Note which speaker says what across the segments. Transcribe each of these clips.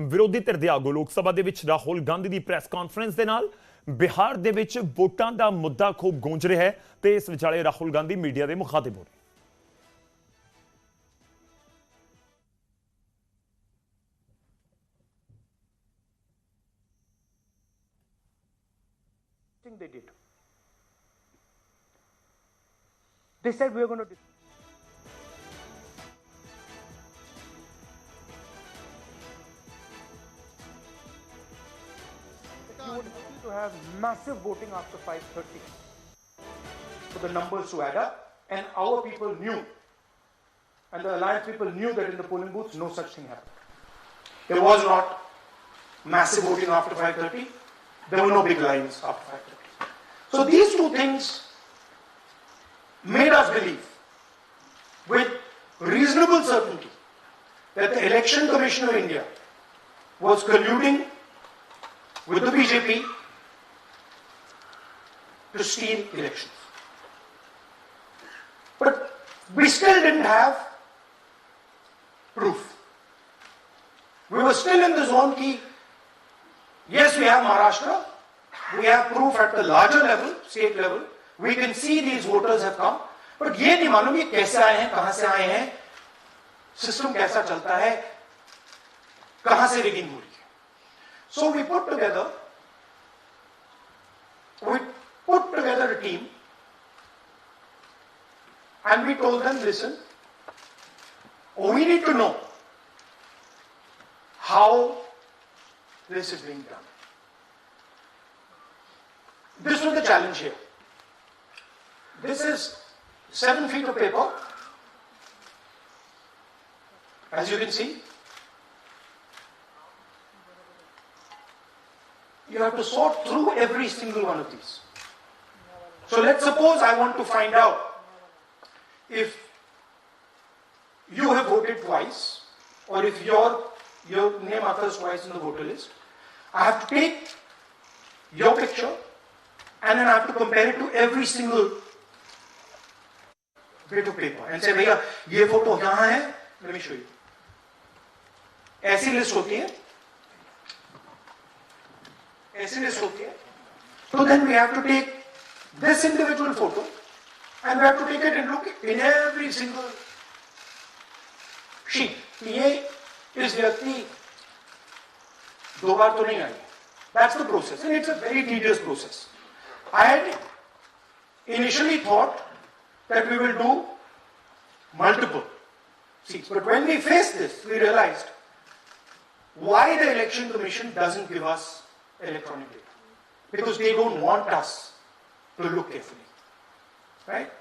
Speaker 1: ਵਿਰੋਧੀ ਧਿਰ ਦੇ ਆਗੂ ਲੋਕ ਸਭਾ ਦੇ ਵਿੱਚ ਰਾਹੁਲ ਗਾਂਧੀ ਦੀ ਪ੍ਰੈਸ ਕਾਨਫਰੰਸ ਦੇ ਨਾਲ ਬਿਹਾਰ ਦੇ ਵਿੱਚ ਵੋਟਾਂ ਦਾ ਮੁੱਦਾ ਖੂਬ ਗੂੰਜ ਰਿਹਾ ਹੈ ਤੇ ਇਸ ਵਿਚਾਲੇ ਰਾਹੁਲ ਗਾਂਧੀ ਮੀਡੀਆ ਦੇ ਮੁਖਾਤਿਬ ਹੋ ਰਹੇ।
Speaker 2: They did. They said we are going to. You would need to have massive voting after 5:30 for the numbers to add up, and our people knew, and the alliance people knew that in the polling booths no such thing happened. There was not massive voting after 5:30. There were no big lines after 5:30. So these two things made us believe with reasonable certainty that the Election Commission of India was colluding with the BJP to steal elections. But we still didn't have proof. We were still in the zone ki, yes, we have Maharashtra. We have proof at the larger level, state level. We can see these voters have come. But ये नहीं मालूम ये कैसे आए हैं, कहां से आए हैं, सिस्टम कैसा चलता है, कहां से रिगिंग हो रही है. So we put together a team and we told them, listen, we need to know how this is being done. This was the challenge here. This is 7 feet of paper. As you can see, you have to sort through every single one of these. So let's suppose I want to find out if you have voted twice or if your name occurs twice in the voter list. I have to take your picture and then I have to compare it to every single bit of paper and say, भैया ये photo यहाँ है, let me show you. ऐसी list होती है, ऐसी list होती है. So then we have to take this individual photo and we have to take it and look in every single sheet. ये इस व्यक्ति दो बार तो नहीं आई. That's the process, and it's a very tedious process. I had initially thought that we will do multiple seats, but when we faced this, we realized why the Election Commission doesn't give us electronic data. Because they don't want us to look carefully, right?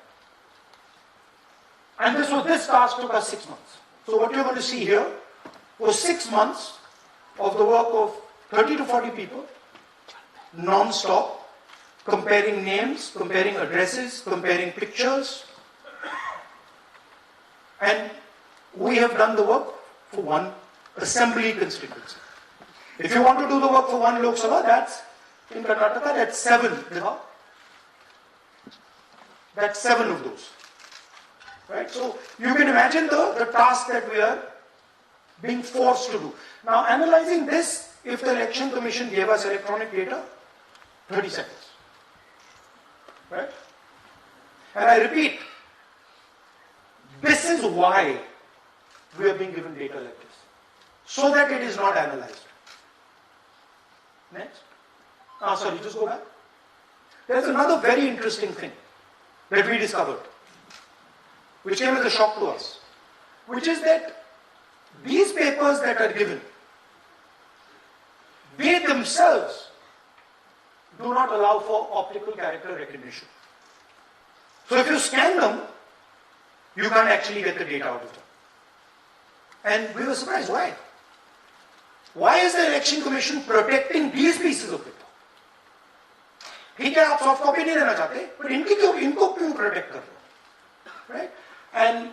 Speaker 2: And this task took us 6 months. So what you're going to see here was 6 months of the work of 30 to 40 people, non-stop, comparing names, comparing addresses, comparing pictures. And we have done the work for one assembly constituency. If you want to do the work for one Lok Sabha, that's in Karnataka, that's 7. That's 7 of those. Right? So you can imagine the task that we are being forced to do. Now analyzing this, if the Election Commission gave us electronic data, 30 seconds. Right? And I repeat, this is why we are being given data like this. So that it is not analyzed. Next. Sorry, just go back. There's another very interesting thing that we discovered, which came as a shock to us, which is that these papers that are given, they themselves do not allow for optical character recognition. So if you scan them, you can't actually get the data out of them. And we were surprised, why? Why is the Election Commission protecting these pieces of paper? ठीक है, आप soft copy नहीं देना चाहते, but इनको क्यों protect कर रहे हो? Right? And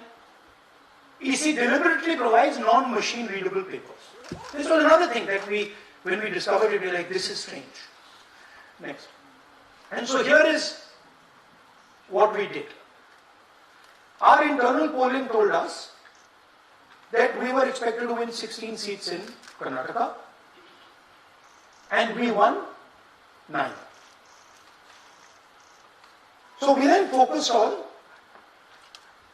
Speaker 2: EC deliberately provides non-machine readable papers. This was another thing that when we discovered it, we were like, this is strange. Next. And so here is what we did. Our internal polling told us that we were expected to win 16 seats in Karnataka, and we won 9. So we then focused on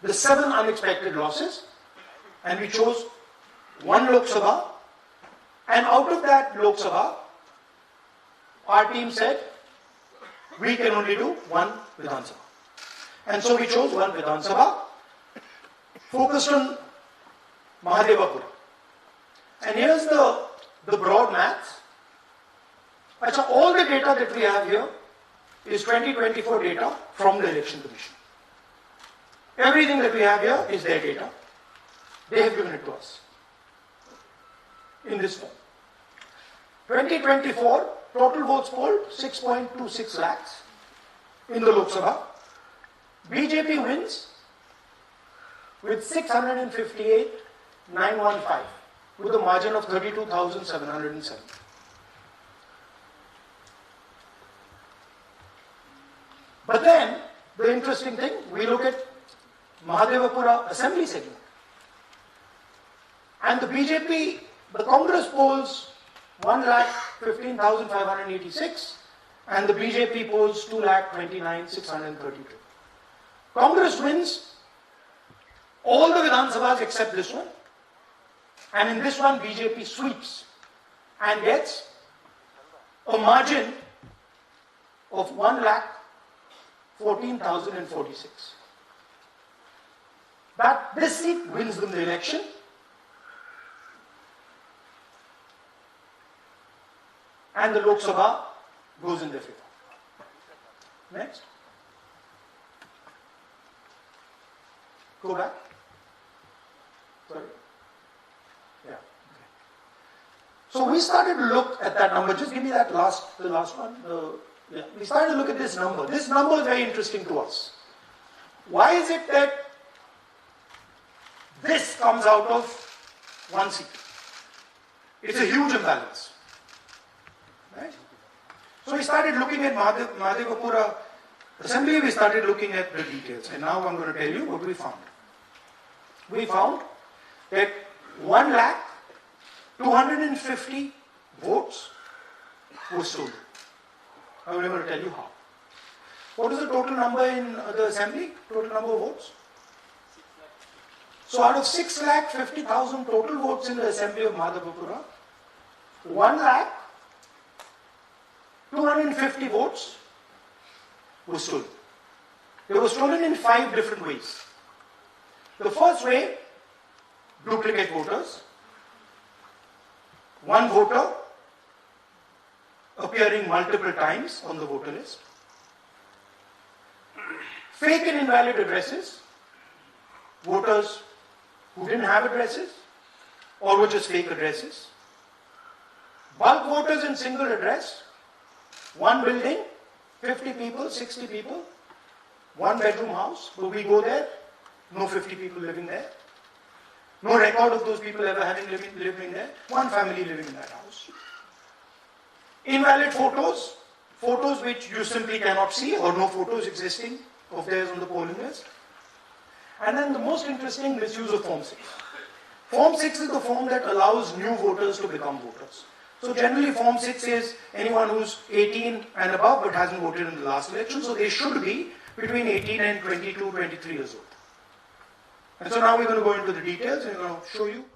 Speaker 2: the 7 unexpected losses, and we chose 1 Lok Sabha, and out of that Lok Sabha, our team said we can only do 1 Vidhan Sabha. And so we chose 1 Vidhan Sabha, focused on Mahadevapura. And here's the broad maths. Achha, all the data that we have here is 2024 data from the Election Commission. Everything that we have here is their data. They have given it to us in this form. 2024, total votes polled 6.26 lakhs in the Lok Sabha. BJP wins with 658,915 with a margin of 32,707. But then, the interesting thing, we look at Mahadevapura assembly segment. And the BJP, the Congress polls 1,15,586 and the BJP polls 2,29,632. Congress wins all the Vidhan Sabhas except this one. And in this one, BJP sweeps and gets a margin of 1,14,046. But this seat wins them the election. And the Lok Sabha goes in their favor. Next. Go back. Sorry. Yeah. Okay. So we started to look at that number. Just give me that the last one. We started to look at this number. This number is very interesting to us. Why is it that this comes out of 1 seat? It's a huge imbalance. Right? So we started looking at Mahadevapura assembly, we started looking at the details. And now I'm going to tell you what we found. We found that 1,250,000 votes were stolen. I will never tell you how. What is the total number in the assembly? Total number of votes? So out of 6,50,000 total votes in the assembly of Mahadevapura, 1,250,000 votes were stolen. They were stolen in 5 different ways. The first way, duplicate voters. One voter appearing multiple times on the voter list. Fake and invalid addresses. Voters who didn't have addresses or were just fake addresses. Bulk voters in single address. One building, 50 people, 60 people, 1 bedroom house. So we go there, no 50 people living there. No record of those people ever having living there. 1 family living in that house. Invalid photos, photos which you simply cannot see or no photos existing of theirs on the polling list. And then the most interesting, misuse of Form 6. Form 6 is the form that allows new voters to become voters. So generally Form 6 is anyone who's 18 and above but hasn't voted in the last election, so they should be between 18 and 22, 23 years old. And so now we're going to go into the details and we're going to show you